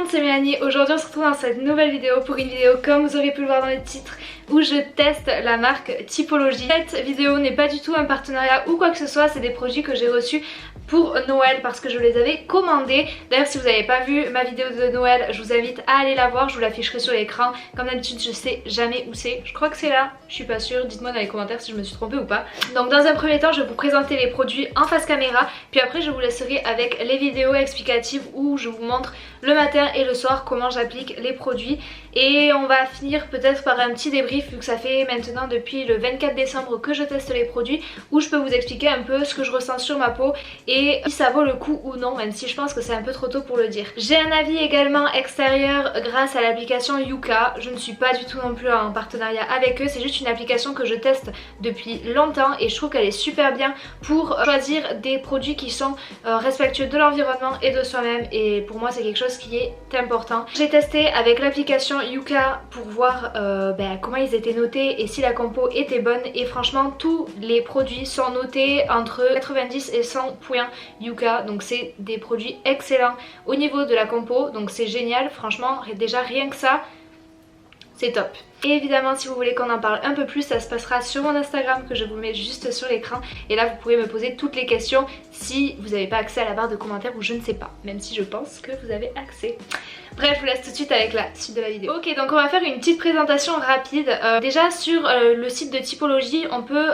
monde, c'est Mélanie. Aujourd'hui on se retrouve dans cette nouvelle vidéo pour une vidéo comme vous aurez pu le voir dans le titre où je teste la marque Typologie. Cette vidéo n'est pas du tout un partenariat ou quoi que ce soit, c'est des produits que j'ai reçus pour Noël parce que je les avais commandés. D'ailleurs si vous n'avez pas vu ma vidéo de Noël, je vous invite à aller la voir, je vous l'afficherai sur l'écran. Comme d'habitude je sais jamais où c'est, je crois que c'est là, je suis pas sûre, dites-moi dans les commentaires si je me suis trompée ou pas. Donc dans un premier temps je vais vous présenter les produits en face caméra, puis après je vous laisserai avec les vidéos explicatives où je vous montre le matin et le soir comment j'applique les produits. Et on va finir peut-être par un petit débrief vu que ça fait maintenant depuis le 24 décembre que je teste les produits, où je peux vous expliquer un peu ce que je ressens sur ma peau et si ça vaut le coup ou non, même si je pense que c'est un peu trop tôt pour le dire. J'ai un avis également extérieur grâce à l'application Yuka. Je ne suis pas du tout non plus en partenariat avec eux, c'est juste une application que je teste depuis longtemps et je trouve qu'elle est super bien pour choisir des produits qui sont respectueux de l'environnement et de soi-même, et pour moi c'est quelque chose qui est important. J'ai testé avec l'application Yuka pour voir comment ils étaient notés et si la compo était bonne, et franchement tous les produits sont notés entre 90 et 100 points Yuka, donc c'est des produits excellents au niveau de la compo, donc c'est génial, franchement déjà rien que ça c'est top. Et évidemment si vous voulez qu'on en parle un peu plus, ça se passera sur mon Instagram que je vous mets juste sur l'écran, et là vous pouvez me poser toutes les questions si vous n'avez pas accès à la barre de commentaires ou je ne sais pas, même si je pense que vous avez accès. Bref, je vous laisse tout de suite avec la suite de la vidéo. Ok, donc on va faire une petite présentation rapide. Déjà sur le site de Typologie, on peut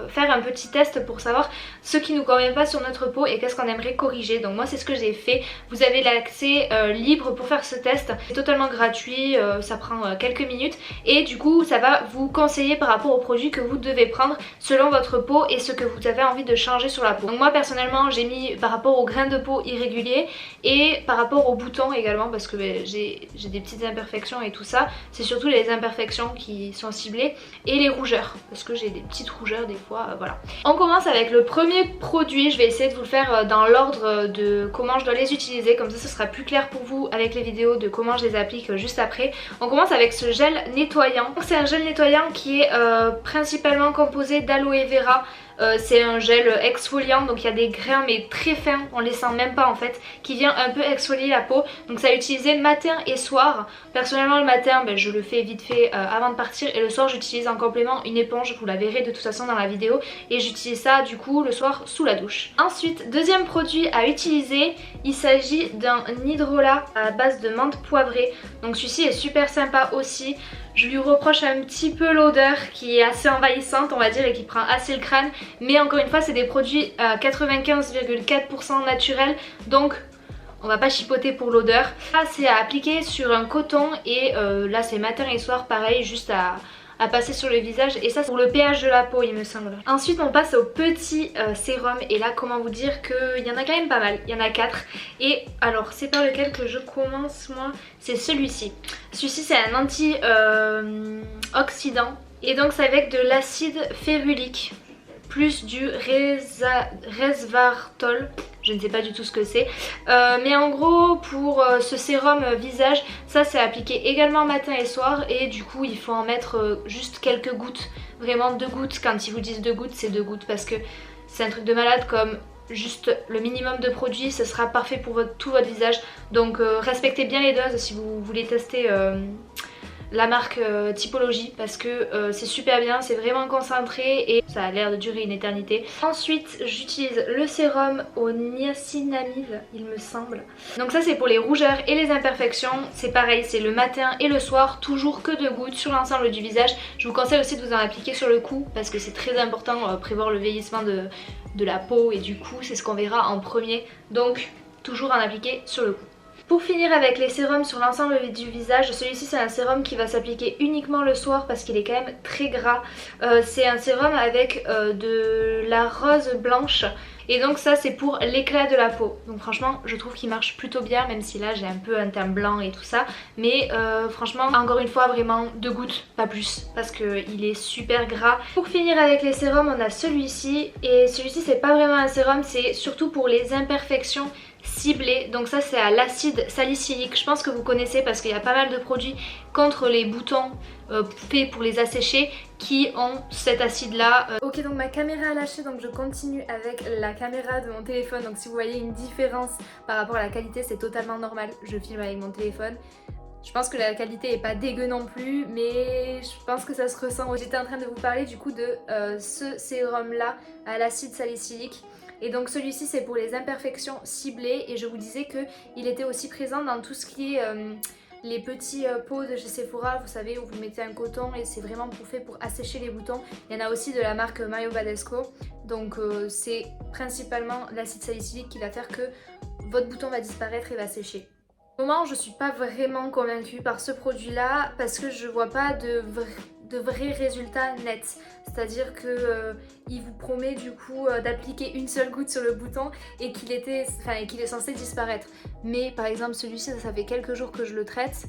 faire un petit test pour savoir ce qui nous convient pas sur notre peau et qu'est-ce qu'on aimerait corriger. Donc moi c'est ce que j'ai fait. Vous avez l'accès libre pour faire ce test. C'est totalement gratuit, ça prend quelques minutes et du coup ça va vous conseiller par rapport aux produits que vous devez prendre selon votre peau et ce que vous avez envie de changer sur la peau. Donc moi personnellement j'ai mis par rapport aux grains de peau irréguliers et par rapport aux boutons également, parce que j'ai des petites imperfections et tout ça. C'est surtout les imperfections qui sont ciblées et les rougeurs, parce que j'ai des petites rougeurs des fois, voilà. On commence avec le premier produit, je vais essayer de vous le faire dans l'ordre de comment je dois les utiliser, comme ça ce sera plus clair pour vous avec les vidéos de comment je les applique juste après. On commence avec ce gel nettoyant. C'est un gel nettoyant qui est principalement composé d'aloe vera. C'est un gel exfoliant, donc il y a des grains mais très fins, on les sent même pas en fait, qui vient un peu exfolier la peau. Donc ça à utiliser matin et soir. Personnellement le matin je le fais vite fait avant de partir, et le soir j'utilise en complément une éponge, vous la verrez de toute façon dans la vidéo, et j'utilise ça du coup le soir sous la douche. Ensuite, deuxième produit à utiliser, il s'agit d'un hydrolat à base de menthe poivrée. Donc celui-ci est super sympa aussi. Je lui reproche un petit peu l'odeur qui est assez envahissante on va dire et qui prend assez le crâne, mais encore une fois c'est des produits à 95,4% naturels, donc on va pas chipoter pour l'odeur. Là c'est à appliquer sur un coton et là c'est matin et soir pareil, juste à passer sur le visage, et ça c'est pour le pH de la peau il me semble. Ensuite on passe au petit sérum, et là comment vous dire qu'il y en a quand même pas mal, il y en a 4. Et alors c'est par lequel que je commence moi, c'est celui-ci. Celui-ci c'est un anti-oxydant, et donc c'est avec de l'acide férulique plus du resveratrol. Je ne sais pas du tout ce que c'est, mais en gros pour ce sérum visage, ça c'est appliqué également matin et soir, et du coup il faut en mettre juste quelques gouttes, vraiment 2 gouttes. Quand ils vous disent 2 gouttes, c'est 2 gouttes parce que c'est un truc de malade, comme juste le minimum de produits, ce sera parfait pour tout votre visage. Donc respectez bien les doses si vous voulez tester la marque Typologie, parce que c'est super bien, c'est vraiment concentré et ça a l'air de durer une éternité. Ensuite j'utilise le sérum au niacinamide il me semble. Donc ça c'est pour les rougeurs et les imperfections, c'est pareil, c'est le matin et le soir, toujours que 2 gouttes sur l'ensemble du visage. Je vous conseille aussi de vous en appliquer sur le cou parce que c'est très important, prévoir le vieillissement de la peau, et du coup c'est ce qu'on verra en premier, donc toujours en appliquer sur le cou. Pour finir avec les sérums sur l'ensemble du visage, celui-ci c'est un sérum qui va s'appliquer uniquement le soir parce qu'il est quand même très gras. C'est un sérum avec de la rose blanche, et donc ça c'est pour l'éclat de la peau. Donc franchement je trouve qu'il marche plutôt bien, même si là j'ai un peu un teint blanc et tout ça. Mais franchement encore une fois vraiment 2 gouttes, pas plus, parce qu'il est super gras. Pour finir avec les sérums on a celui-ci, et celui-ci c'est pas vraiment un sérum, c'est surtout pour les imperfections ciblé. Donc ça c'est à l'acide salicylique. Je pense que vous connaissez parce qu'il y a pas mal de produits contre les boutons faits pour les assécher qui ont cet acide là. Ok, donc ma caméra a lâché, donc je continue avec la caméra de mon téléphone. Donc si vous voyez une différence par rapport à la qualité, c'est totalement normal. Je filme avec mon téléphone. Je pense que la qualité est pas dégueu non plus, mais je pense que ça se ressent. J'étais en train de vous parler du coup de ce sérum là à l'acide salicylique. Et donc celui-ci c'est pour les imperfections ciblées, et je vous disais qu'il était aussi présent dans tout ce qui est les petits pots de chez Sephora, vous savez, où vous mettez un coton et c'est vraiment fait pour assécher les boutons. Il y en a aussi de la marque Mario Badescu, donc c'est principalement l'acide salicylique qui va faire que votre bouton va disparaître et va sécher. Au moment, je suis pas vraiment convaincue par ce produit là parce que je vois pas de vrais résultats nets. C'est-à-dire que il vous promet du coup d'appliquer une seule goutte sur le bouton et qu'il est censé disparaître. Mais par exemple celui-ci, ça fait quelques jours que je le traite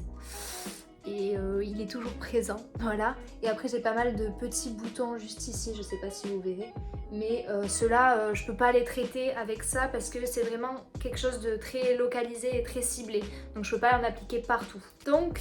et il est toujours présent, voilà. Et après j'ai pas mal de petits boutons juste ici, je sais pas si vous verrez. Mais ceux-là, je peux pas les traiter avec ça parce que c'est vraiment quelque chose de très localisé et très ciblé. Donc je peux pas en appliquer partout. Donc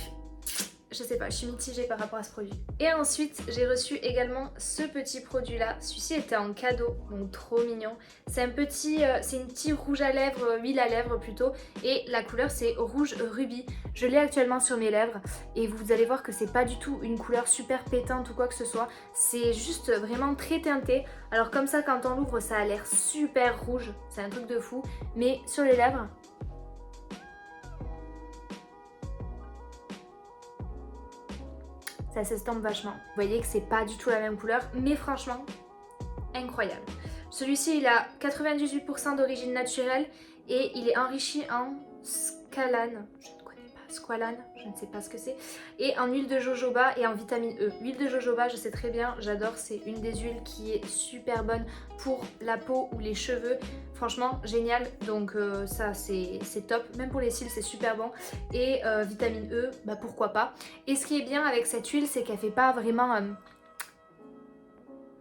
je sais pas, je suis mitigée par rapport à ce produit. Et ensuite j'ai reçu également ce petit produit là. Celui-ci était en cadeau, donc trop mignon. C'est un petit, c'est une petite rouge à lèvres, huile à lèvres plutôt. Et la couleur c'est rouge rubis. Je l'ai actuellement sur mes lèvres et vous allez voir que c'est pas du tout une couleur super pétante ou quoi que ce soit. C'est juste vraiment très teinté. Alors comme ça quand on l'ouvre ça a l'air super rouge, c'est un truc de fou. Mais sur les lèvres, ça s'estompe vachement. Vous voyez que c'est pas du tout la même couleur, mais franchement, incroyable. Celui-ci, il a 98% d'origine naturelle et il est enrichi en scalane. Je ne connais pas, squalane, je ne sais pas ce que c'est. Et en huile de jojoba et en vitamine E. L'huile de jojoba, je sais très bien, j'adore, c'est une des huiles qui est super bonne pour la peau ou les cheveux. Franchement, génial, donc ça c'est top. Même pour les cils, c'est super bon. Et vitamine E, bah pourquoi pas. Et ce qui est bien avec cette huile, c'est qu'elle fait pas vraiment...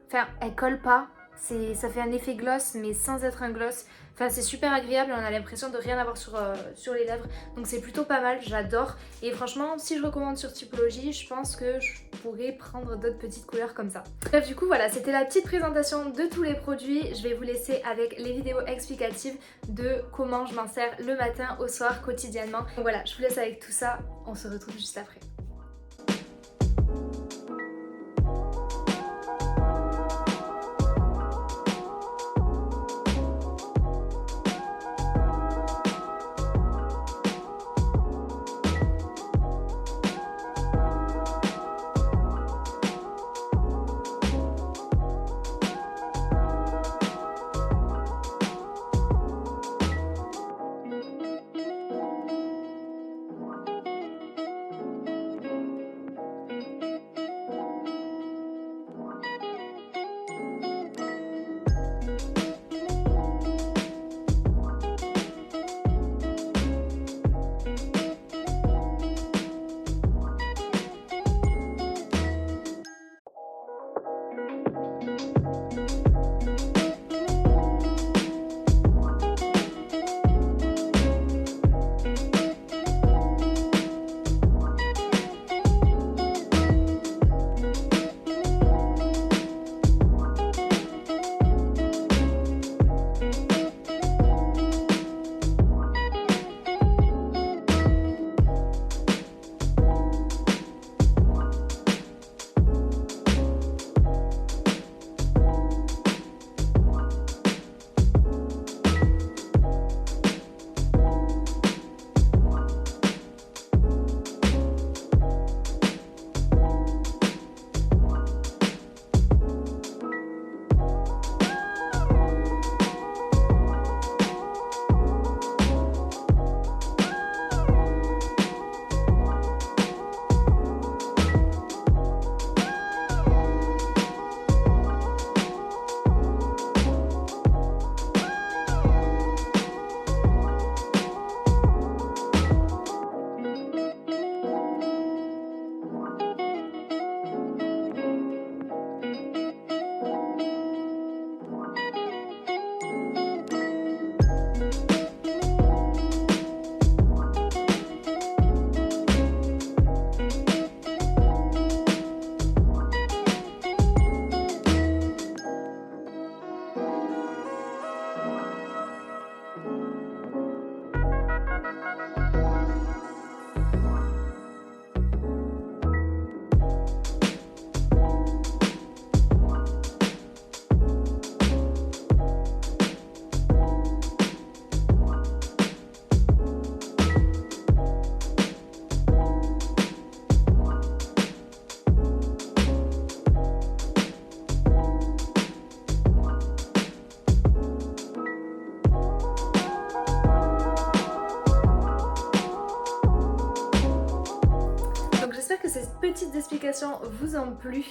Enfin, elle colle pas. Ça fait un effet gloss, mais sans être un gloss. Enfin, c'est super agréable et on a l'impression de rien avoir sur les lèvres. Donc c'est plutôt pas mal, j'adore. Et franchement, si je recommande sur Typologie, je pense que je pourrais prendre d'autres petites couleurs comme ça. Bref, du coup, voilà, c'était la petite présentation de tous les produits. Je vais vous laisser avec les vidéos explicatives de comment je m'en sers le matin, au soir, quotidiennement. Donc voilà, je vous laisse avec tout ça. On se retrouve juste après. explications vous ont plu.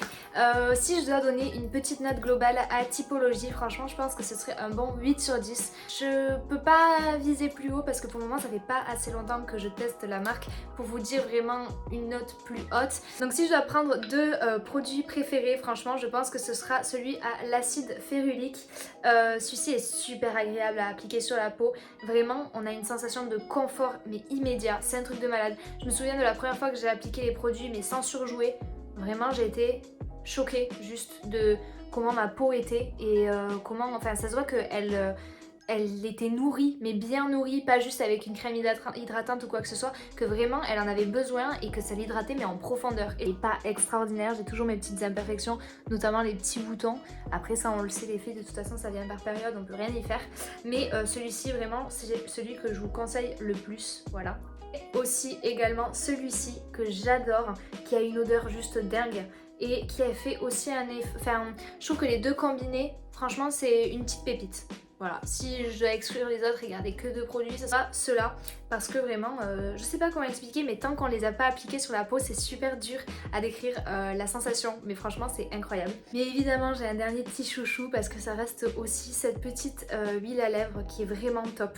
Si je dois donner une petite note globale à Typologie, franchement je pense que ce serait un bon 8 sur 10. Je peux pas viser plus haut parce que pour le moment ça fait pas assez longtemps que je teste la marque pour vous dire vraiment une note plus haute. Donc si je dois prendre deux produits préférés, franchement je pense que ce sera celui à l'acide férulique. Celui-ci est super agréable à appliquer sur la peau. Vraiment on a une sensation de confort mais immédiat, c'est un truc de malade. Je me souviens de la première fois que j'ai appliqué les produits mais sans surjouer. Vraiment j'ai été choquée juste de comment ma peau était et comment, enfin ça se voit qu'elle elle était nourrie, mais bien nourrie, pas juste avec une crème hydratante ou quoi que ce soit, que vraiment elle en avait besoin et que ça l'hydratait mais en profondeur. Et pas extraordinaire, j'ai toujours mes petites imperfections, notamment les petits boutons. Après ça on le sait, les filles, de toute façon ça vient par période, on peut rien y faire. Mais celui-ci vraiment c'est celui que je vous conseille le plus, voilà. Et aussi également celui-ci que j'adore, qui a une odeur juste dingue et qui a fait aussi un effet, enfin je trouve que les deux combinés, franchement c'est une petite pépite. Voilà, si je dois exclure les autres et garder que deux produits, ce sera ceux-là. Parce que vraiment, je sais pas comment expliquer, mais tant qu'on les a pas appliqués sur la peau, c'est super dur à décrire la sensation. Mais franchement, c'est incroyable. Mais évidemment, j'ai un dernier petit chouchou parce que ça reste aussi cette petite huile à lèvres qui est vraiment top.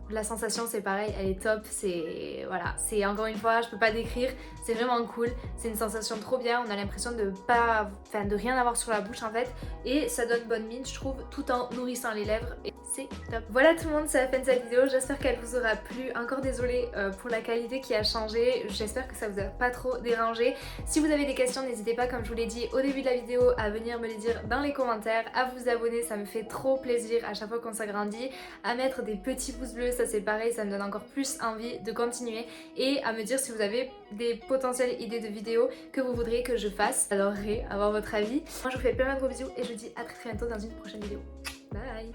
La sensation c'est pareil, elle est top, c'est voilà, c'est encore une fois, je peux pas décrire, c'est vraiment cool, c'est une sensation trop bien, on a l'impression de pas, enfin de rien avoir sur la bouche en fait, et ça donne bonne mine je trouve, tout en nourrissant les lèvres, et c'est top. Voilà tout le monde, c'est la fin de cette vidéo, j'espère qu'elle vous aura plu, encore désolée pour la qualité qui a changé, j'espère que ça vous a pas trop dérangé. Si vous avez des questions, n'hésitez pas, comme je vous l'ai dit au début de la vidéo, à venir me les dire dans les commentaires, à vous abonner, ça me fait trop plaisir à chaque fois qu'on s'agrandit, à mettre des petits pouces bleus, ça c'est pareil, ça me donne encore plus envie de continuer, et à me dire si vous avez des potentielles idées de vidéos que vous voudriez que je fasse. J'adorerais avoir votre avis. Moi je vous fais plein de gros bisous et je vous dis à très bientôt dans une prochaine vidéo. Bye.